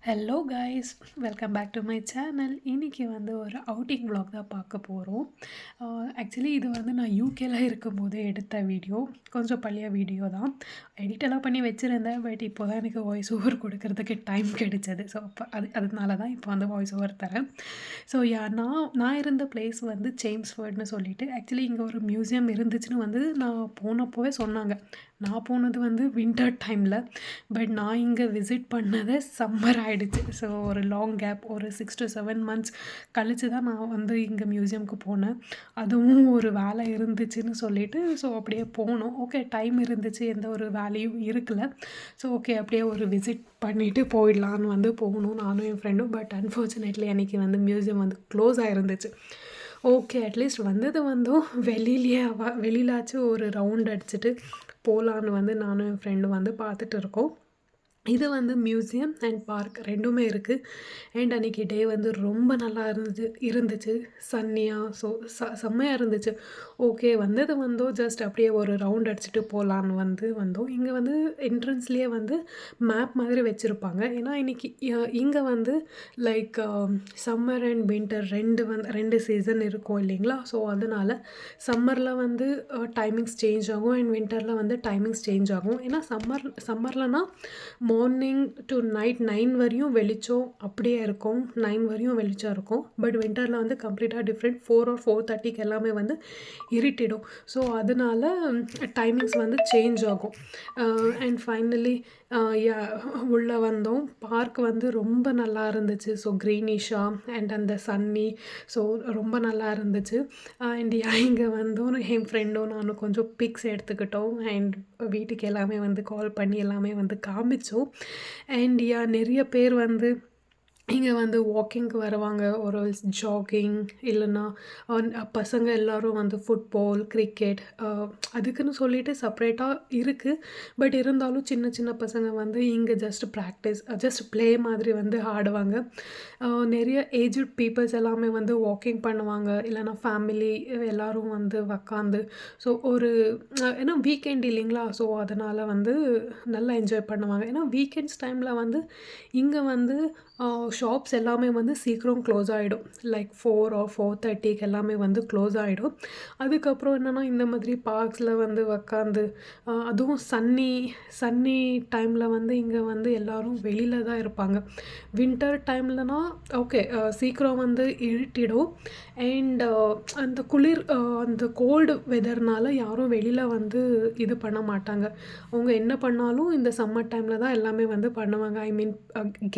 Hello guys, welcome back to my channel. இன்றைக்கி வந்து ஒரு அவுட்டிங் vlog தான் பார்க்க போகிறோம். ஆக்சுவலி இது வந்து நான் யூகேல இருக்கும்போது எடுத்த வீடியோ, கொஞ்சம் பழைய வீடியோ தான். எடிட்டெல்லாம் பண்ணி வச்சுருந்தேன். பட் இப்போ தான் எனக்கு வாய்ஸ் ஓவர் கொடுக்கறதுக்கு டைம் கிடைச்சது. ஸோ அப்போ அதனால தான் இப்போ வந்து வாய்ஸ் ஓவர் தரேன். ஸோ நான் இருந்த பிளேஸ் வந்து சேம்ஸ்ஃபோர்ட்னு சொல்லிட்டு, ஆக்சுவலி இங்கே ஒரு மியூசியம் இருந்துச்சுன்னு வந்து நான் போனப்போவே சொன்னாங்க. நான் போனது வந்து வின்டர் டைமில், பட் நான் இங்கே விசிட் பண்ணது சம்மர் ஆகிடுச்சு. ஸோ ஒரு லாங் கேப், ஒரு 6 to 7 months கழித்து தான் நான் வந்து இங்கே மியூசியம்க்கு போனேன். அதுவும் ஒரு வேலை இருந்துச்சுன்னு சொல்லிவிட்டு ஸோ அப்படியே போனோம். ஓகே, டைம் இருந்துச்சு, எந்த ஒரு வேலையும் இருக்கல. ஸோ ஓகே, அப்படியே ஒரு விசிட் பண்ணிவிட்டு போயிடலான்னு வந்து போகணும் நானும் என் ஃப்ரெண்டும். பட் அன்ஃபார்ச்சுனேட்லி அன்றைக்கி வந்து மியூசியம் வந்து க்ளோஸ் ஆகிருந்துச்சு. ஓகே, அட்லீஸ்ட் வந்தது வந்தும் வெளியிலாச்சும் ஒரு ரவுண்ட் அடிச்சுட்டு போகலான்னு வந்து நானும் என் ஃப்ரெண்டும் வந்து பார்த்துட்டு இருக்கோம். இது வந்து மியூசியம் அண்ட் பார்க் ரெண்டுமே இருக்குது. அண்ட் அன்றைக்கி டே வந்து ரொம்ப நல்லா இருந்துச்சு சன்னியாக. ஸோ செம்மையாக இருந்துச்சு. ஓகே, வந்தோம் ஜஸ்ட் அப்படியே ஒரு ரவுண்ட் அடிச்சுட்டு போகலான்னு வந்தோம். இங்கே வந்து என்ட்ரன்ஸ்லேயே வந்து மேப் மாதிரி வச்சுருப்பாங்க. ஏன்னா இன்றைக்கி இங்கே வந்து லைக் சம்மர் அண்ட் வின்டர் ரெண்டு சீசன் இருக்கும் இல்லைங்களா. ஸோ அதனால் சம்மரில் வந்து டைமிங்ஸ் சேஞ்ச் ஆகும் அண்ட் வின்டரில் வந்து டைமிங்ஸ் சேஞ்ச் ஆகும். ஏன்னா சம்மர்லனா மார்னிங் டு நைட் 9 வரையும் வெளிச்சம் அப்படியே இருக்கும். 9 வரையும் வெளிச்சம் இருக்கும். பட் வின்டரில் வந்து கம்ப்ளீட்டாக டிஃப்ரெண்ட். 4 or 4:30க்கு எல்லாமே வந்து இருட்டிடும். ஸோ அதனால டைமிங்ஸ் வந்து சேஞ்ச் ஆகும். அண்ட் ஃபைனலி உள்ளே வந்தோம். பார்க் வந்து ரொம்ப நல்லா இருந்துச்சு. ஸோ க்ரீனிஷாக அண்ட் அந்த சன்னி. ஸோ ரொம்ப நல்லா இருந்துச்சு. அண்ட் இங்கே வந்தோம், என் ஃப்ரெண்டும் நானும் கொஞ்சம் பிக்ஸ் எடுத்துக்கிட்டோம். அண்ட் வீட்டுக்கு எல்லாமே வந்து கால் பண்ணி எல்லாமே வந்து காமிச்சோம். அண்ட் நிறைய பேர் வந்து இங்கே வந்து வாக்கிங்க்கு வருவாங்க, ஒரு ஜாகிங், இல்லைன்னா பசங்க எல்லோரும் வந்து ஃபுட்பால், கிரிக்கெட் அதுக்குன்னு சொல்லிட்டு செப்ரேட்டாக இருக்குது. பட் இருந்தாலும் சின்ன சின்ன பசங்க வந்து இங்கே ஜஸ்ட் ப்ளே மாதிரி வந்து ஆடுவாங்க. நிறைய ஏஜ்ட் பீப்புள்ஸ் எல்லாமே வந்து வாக்கிங் பண்ணுவாங்க, இல்லைனா ஃபேமிலி எல்லோரும் வந்து உக்காந்து. ஸோ ஒரு ஏன்னா வீக்கெண்ட் இல்லைங்களா. ஸோ அதனால் வந்து நல்லா என்ஜாய் பண்ணுவாங்க. ஏன்னா வீக்கெண்ட்ஸ் டைமில் வந்து இங்கே வந்து ஷாப்ஸ் எல்லாமே வந்து சீக்கிரம் க்ளோஸ் ஆகிடும். லைக் 4 or 4:30க்கு எல்லாமே வந்து க்ளோஸ் ஆகிடும். அதுக்கப்புறம் என்னென்னா இந்த மாதிரி பார்க்ஸில் வந்து உக்காந்து அதுவும் சன்னி டைமில் வந்து இங்கே வந்து எல்லோரும் வெளியில் தான் இருப்பாங்க. வின்டர் டைம்லனா ஓகே, சீக்கிரம் வந்து இருட்டிடும். அண்ட் அந்த குளிர் அந்த கோல்டு வெதர்னால் யாரும் வெளியில் வந்து இது பண்ண மாட்டாங்க. அவங்க என்ன பண்ணாலும் இந்த சம்மர் டைமில் தான் எல்லாமே வந்து பண்ணுவாங்க. ஐ மீன்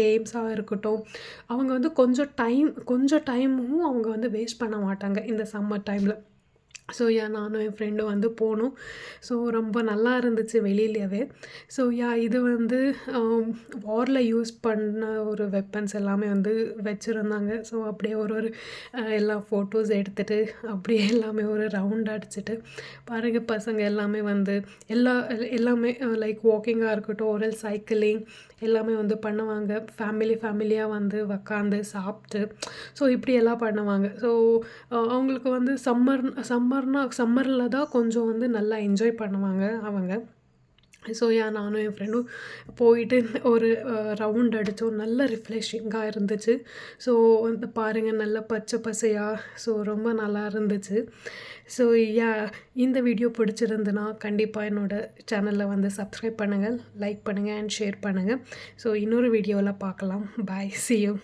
கேம்ஸாக இருக்கட்டும். அவங்க வந்து கொஞ்சம் டைமும் அவங்க வந்து வேஸ்ட் பண்ண மாட்டாங்க இந்த சம்மர் டைமில். ஸோ நானும் என் ஃப்ரெண்டும் வந்து போனோம். ஸோ ரொம்ப நல்லா இருந்துச்சு வெளியிலவே. ஸோ இது வந்து வாரில் யூஸ் பண்ண ஒரு வெப்பன்ஸ் எல்லாமே வந்து வச்சுருந்தாங்க. ஸோ அப்படியே ஒரு எல்லா ஃபோட்டோஸ் எடுத்துகிட்டு அப்படியே எல்லாமே ஒரு ரவுண்ட் அடிச்சுட்டு பாருங்க, பசங்க எல்லாமே வந்து எல்லாமே லைக் வாக்கிங்காக இருக்கட்டும், ஒரு சைக்கிளிங் எல்லாமே வந்து பண்ணுவாங்க. ஃபேமிலியாக வந்து உக்காந்து சாப்பிட்டு ஸோ இப்படியெல்லாம் பண்ணுவாங்க. ஸோ அவங்களுக்கு வந்து சம்மரில் தான் கொஞ்சம் வந்து நல்லா என்ஜாய் பண்ணுவாங்க அவங்க. ஸோ நானும் என் ஃப்ரெண்டும் போயிட்டு ஒரு ரவுண்ட் அடித்தோம். நல்ல ரிஃப்ரெஷிங்காக இருந்துச்சு. ஸோ வந்து பாருங்கள், நல்ல பச்சை பசையாக. ஸோ ரொம்ப நல்லா இருந்துச்சு. ஸோ இந்த வீடியோ பிடிச்சிருந்துன்னா கண்டிப்பாக என்னோடய சேனலில் வந்து சப்ஸ்கிரைப் பண்ணுங்கள், லைக் பண்ணுங்கள் அண்ட் ஷேர் பண்ணுங்கள். ஸோ இன்னொரு வீடியோவில் பார்க்கலாம். பாய், see you.